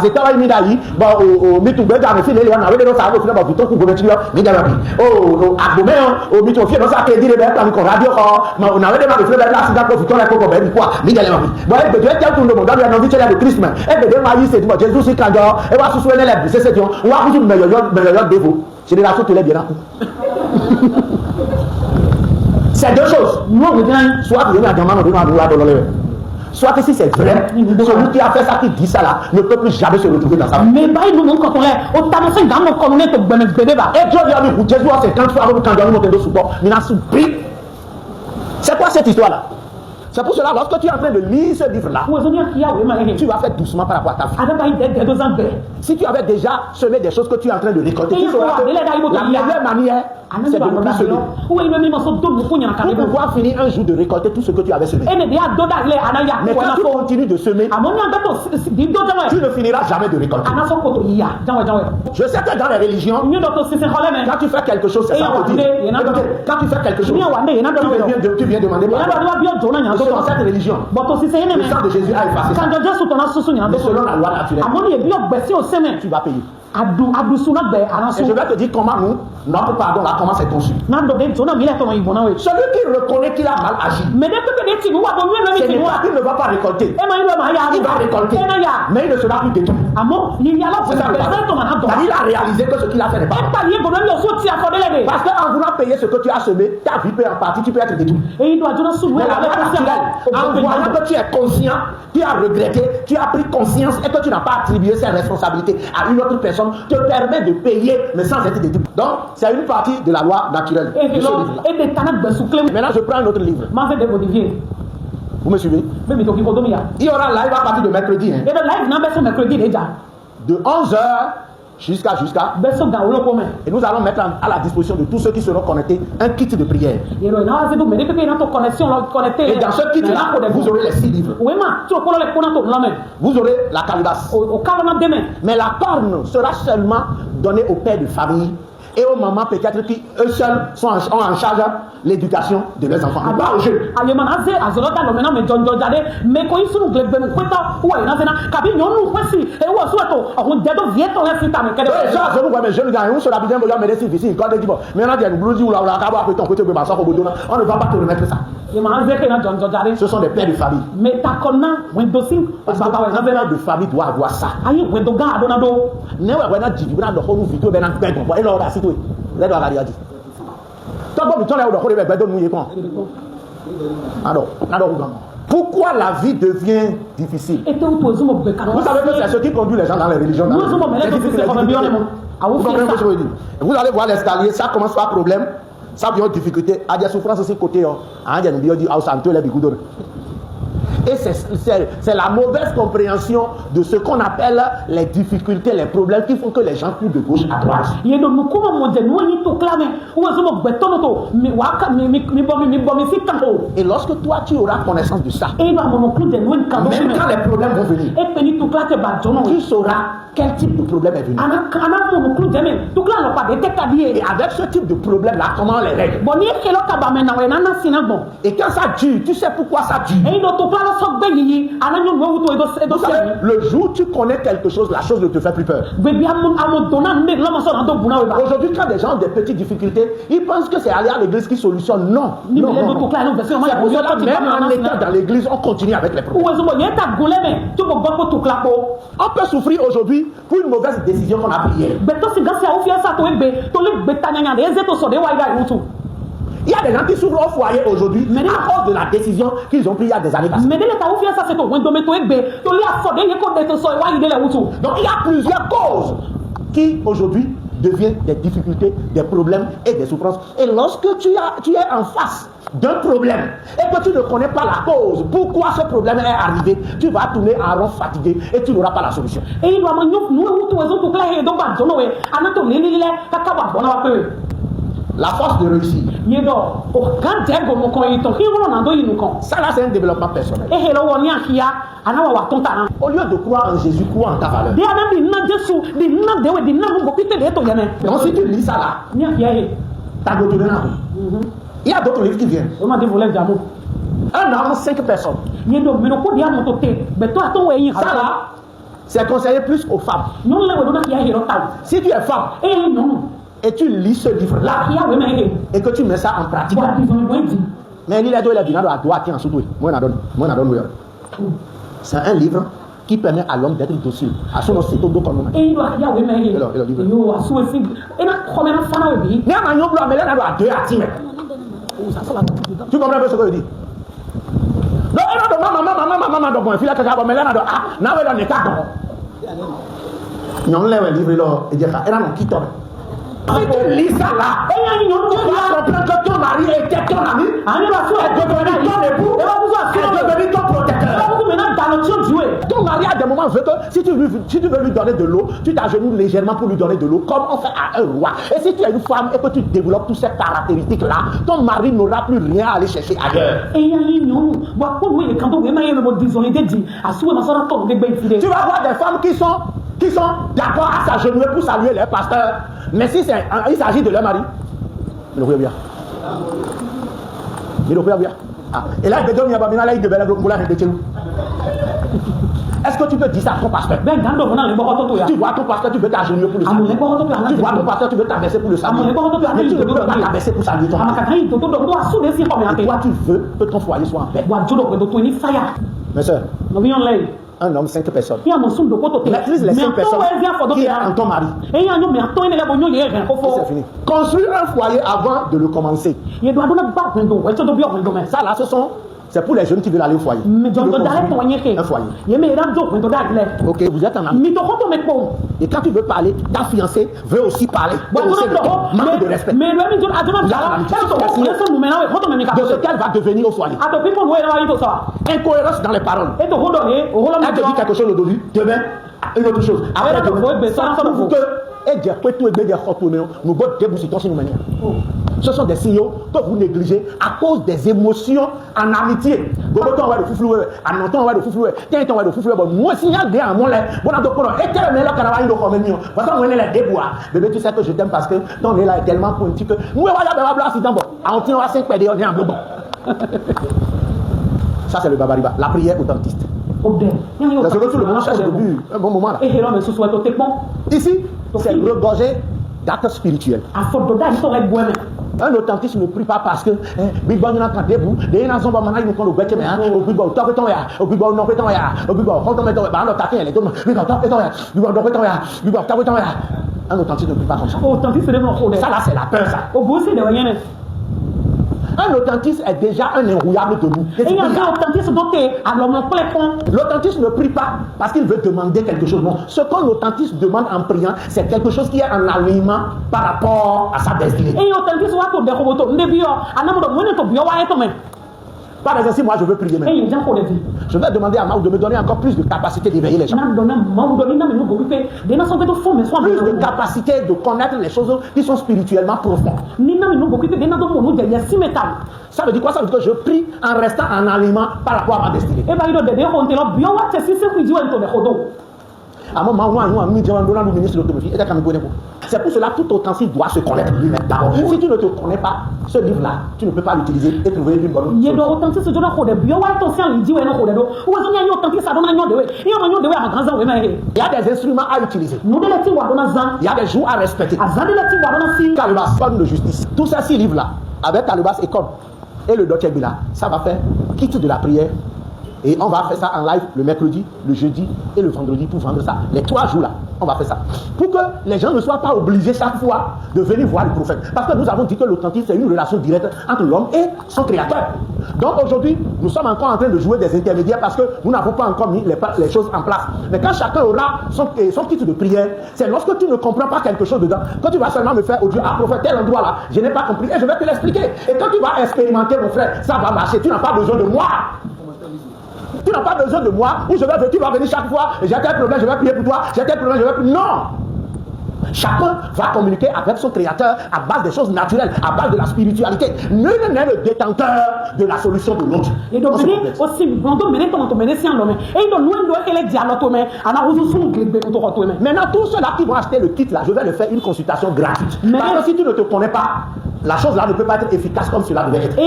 C'était un midai, au mitoube dans le fil, il y a un avec nos arbres, il y a un bouton pour gouverneur, midai. Oh, à Gomé, au mitoufier, dans sa tête, il y a un radio, mais on avait demandé de faire la sida pour foutre la coco, ben quoi, midai. Bon, elle peut dire tout le monde, il y a un envie de Christ, elle peut dire, maïs, c'est du Jésus, c'est quand elle va se souvenir les bouches, c'est on va vous dire, meilleur défaut. C'est de la faute, elle est bien. C'est deux choses. Nous, on vient, soit vous venez à Diamant, on vient à Douleur. Soit que si c'est vrai, celui qui a fait ça, qui dit ça là, ne peut plus jamais se retrouver dans sa vie. Mais bah, nous, quand on est au tamassin, dans mon colonel, pour ben bébé, bah. Et Dieu vient nous Jésus a 50 fois quand on monte de support, mais il a soupli. C'est quoi cette histoire là? C'est pour cela, lorsque tu es en train de lire ce livre-là, tu vas faire doucement par rapport à ta vie. Si tu avais déjà semé des choses que tu es en train de récolter, tu sauras que la meilleure manière, c'est de ne plus semer. Pour pouvoir finir un jour de récolter tout ce que tu avais semé. Mais quand tu continues de semer, tu ne finiras jamais de récolter. Je sais que dans les religions, quand tu fais quelque chose, c'est ça qu'on dit. Quand tu fais quelque chose, tu viens demander pardon. Dans cette religion, le sang de Jésus a effacé ça. Mais selon la loi naturelle, tu vas payer. Et je vais te dire comment notre pardon là, comment c'est conçu. Celui qui reconnaît qu'il a mal agi, ce n'est pas qu'il ne va pas récolter. Il va récolter, mais il ne sera plus détruit. C'est ça le pardon. Il a réalisé que ce qu'il a fait n'est pas bon. Parce qu'en voulant payer ce que tu as semé, ta vie peut en partie, tu peux être détruit. Mais la loi naturelle, en voyant que tu es conscient, tu as regretté, tu as pris conscience et que tu n'as pas attribué ces responsabilités à une autre personne, te permet de payer, mais sans être détruit. Donc, c'est une partie de la loi naturelle. De ce livre-là. Maintenant, je prends un autre livre. Vous me suivez? Il y aura live à partir de mercredi. Hein. De 11h jusqu'à. Et nous allons mettre à la disposition de tous ceux qui seront connectés un kit de prière. Et dans ce kit-là, vous aurez les 6 livres. Vous aurez la calebasse. Mais la corne sera seulement donnée aux pères de famille et aux mamans peut-être qui eux seuls ont en charge l'éducation de leurs enfants. Pas au jeu. On ne va pas te remettre ça. Ce sont des pères de famille. Parce que un père de famille doit avoir ça. Pourquoi la vie devient difficile? Vous savez que c'est ce qui conduit les gens dans les religions. Vous allez voir l'escalier, ça commence par problème, ça vient difficulté, il y a souffrance aussi côté. Et c'est la mauvaise compréhension de ce qu'on appelle les difficultés, les problèmes qui font que les gens courent de gauche à droite. Et lorsque toi tu auras connaissance de ça, même quand les problèmes vont venir, tu sauras quel type de problème est venu. Et avec ce type de problème là, comment les règle? Et quand ça dure, tu sais pourquoi ça dure. Le jour où tu connais quelque chose, la chose ne te fait plus peur. Aujourd'hui, quand des gens ont des petites difficultés, ils pensent que c'est aller à l'église qui solutionne. Non. C'est pour ça que même en étant dans l'église, on continue avec les problèmes. On peut souffrir aujourd'hui pour une mauvaise décision qu'on a prise hier. Il y a des gens qui souffrent au foyer aujourd'hui à cause de la décision qu'ils ont prise il y a des années passées. Donc il y a plusieurs causes qui aujourd'hui deviennent des difficultés, des problèmes et des souffrances. Et lorsque tu es en face d'un problème et que tu ne connais pas la cause, pourquoi ce problème est arrivé, tu vas tourner en rond fatigué et tu n'auras pas la solution. La force de réussir. Ça là c'est un développement personnel. Au lieu de croire en Jésus, crois en ta valeur. Donc si tu lis ça là, t'as d'autres livres. Il y a d'autres livres qui viennent. Un homme, 5 personnes. Ça là, C'est conseillé plus aux femmes. Si tu es femme et tu lis ce livre-là et que tu mets ça en pratique, mais il a dit, c'est un livre qui permet à l'homme d'être docile. À son nom, c'est tout comme tu comprends ce que je dis? Si tu lis ça là, tu vas comprendre que ton mari était ton ami, est devenu ton époux, est devenu ton protecteur. Ton mari à des moments veut que si tu veux lui donner de l'eau, tu t'agenouilles légèrement pour lui donner de l'eau, comme on fait à un roi. Et si tu es une femme et que tu développes toutes ces caractéristiques-là, ton mari n'aura plus rien à aller chercher ailleurs. Tu vas voir des femmes qui sont d'accord à s'agenouiller pour saluer les pasteurs. Mais si il s'agit de leur mari, il le bien. Il le bien. Et là, est-ce que tu peux dire ça à ton pasteur? Tu vois ton pasteur, tu veux t'agenouiller pour le saluer. Tu vois ton pasteur, tu veux t'abaisser pour le saluer. Mais tu ne peux pas t'abaisser pour saluer ton mari. Et toi, tu veux que ton foyer soit en paix. Mes soeurs, un homme, 5 personnes. Maîtrise les 5 personnes qui est en ton mari. C'est fini. Construire un foyer avant de le commencer. Ça là, c'est pour les jeunes qui veulent aller au foyer. Un foyer. Ok, vous êtes un ami. Et quand tu veux parler, ta fiancée veut aussi parler. Manque de respect. De ce qu'elle va devenir au foyer. Incohérence dans les paroles. Elle te dit quelque chose aujourd'hui, demain, une autre chose. Après ce sont des signaux que vous négligez à cause des émotions en amitié. Bébé, tu sais que je t'aime parce que ton nez là est tellement pointu que ça c'est le babariba, la prière authentique. C'est ce que tout le monde cherche depuis un bon moment là. Ici, c'est regorgé d'actes spirituels. Un authentisme ne prie pas parce que Big Bang n'a pas debout, des nations pas maintenant ils nous connaissent au bête mais au Big Bang top et ton ya, au Big Bang non et ton ya, au Big Bang quand on met ton ya, on taquine les deux, Big Bang top et ton ya, Big Bang top et ton ya, Big Bang top et ton ya. Un authentisme ne prie pas comme ça. Ça là c'est la peur ça. Un authentisme est déjà un inrouillable de nous. L'authentisme ne prie pas parce qu'il veut demander quelque chose. Non. Ce qu'un authentisme demande en priant, c'est quelque chose qui est en alignement par rapport à sa destinée. Par exemple, si moi je veux prier maintenant, je vais demander à Maou de me donner encore plus de capacité d'éveiller les gens. Plus de capacité de connaître les choses qui sont spirituellement profondes. Ça veut dire quoi? Ça veut dire que je prie en restant en alignement par rapport à ma destinée. C'est pour cela que tout authentique doit se connaître lui-même d'abord. Si tu ne te connais pas, ce livre-là, tu ne peux pas l'utiliser et trouver une bonne solution. Il y a des instruments à utiliser. Il y a des jours à respecter. Calebas, parle de justice. Tous ces 6 livres-là, avec Calebas et Comme et le Dr. Bila, ça va faire kit de la prière. Et on va faire ça en live le mercredi, le jeudi et le vendredi pour vendre ça. Les 3 jours là, on va faire ça. Pour que les gens ne soient pas obligés chaque fois de venir voir le prophète. Parce que nous avons dit que l'authentique, c'est une relation directe entre l'homme et son créateur. Donc aujourd'hui, nous sommes encore en train de jouer des intermédiaires parce que nous n'avons pas encore mis les choses en place. Mais quand chacun aura son kit de prière, c'est lorsque tu ne comprends pas quelque chose dedans, que tu vas seulement me faire audio, prophète, tel endroit là, je n'ai pas compris et je vais te l'expliquer. Et quand tu vas expérimenter mon frère, ça va marcher. Tu n'as pas besoin de moi. Tu n'as pas besoin de moi, ou tu vas venir chaque fois, j'ai tel problème, je vais prier pour toi, j'ai tel problème, je vais prier. Non! Chacun va communiquer avec son créateur à base des choses naturelles, à base de la spiritualité. Nul n'est le détenteur de la solution de l'autre. Maintenant, tous ceux-là qui vont acheter le kit là, je vais le faire une consultation gratuite. Parce que si tu ne te connais pas, la chose là ne peut pas être efficace comme cela devait être.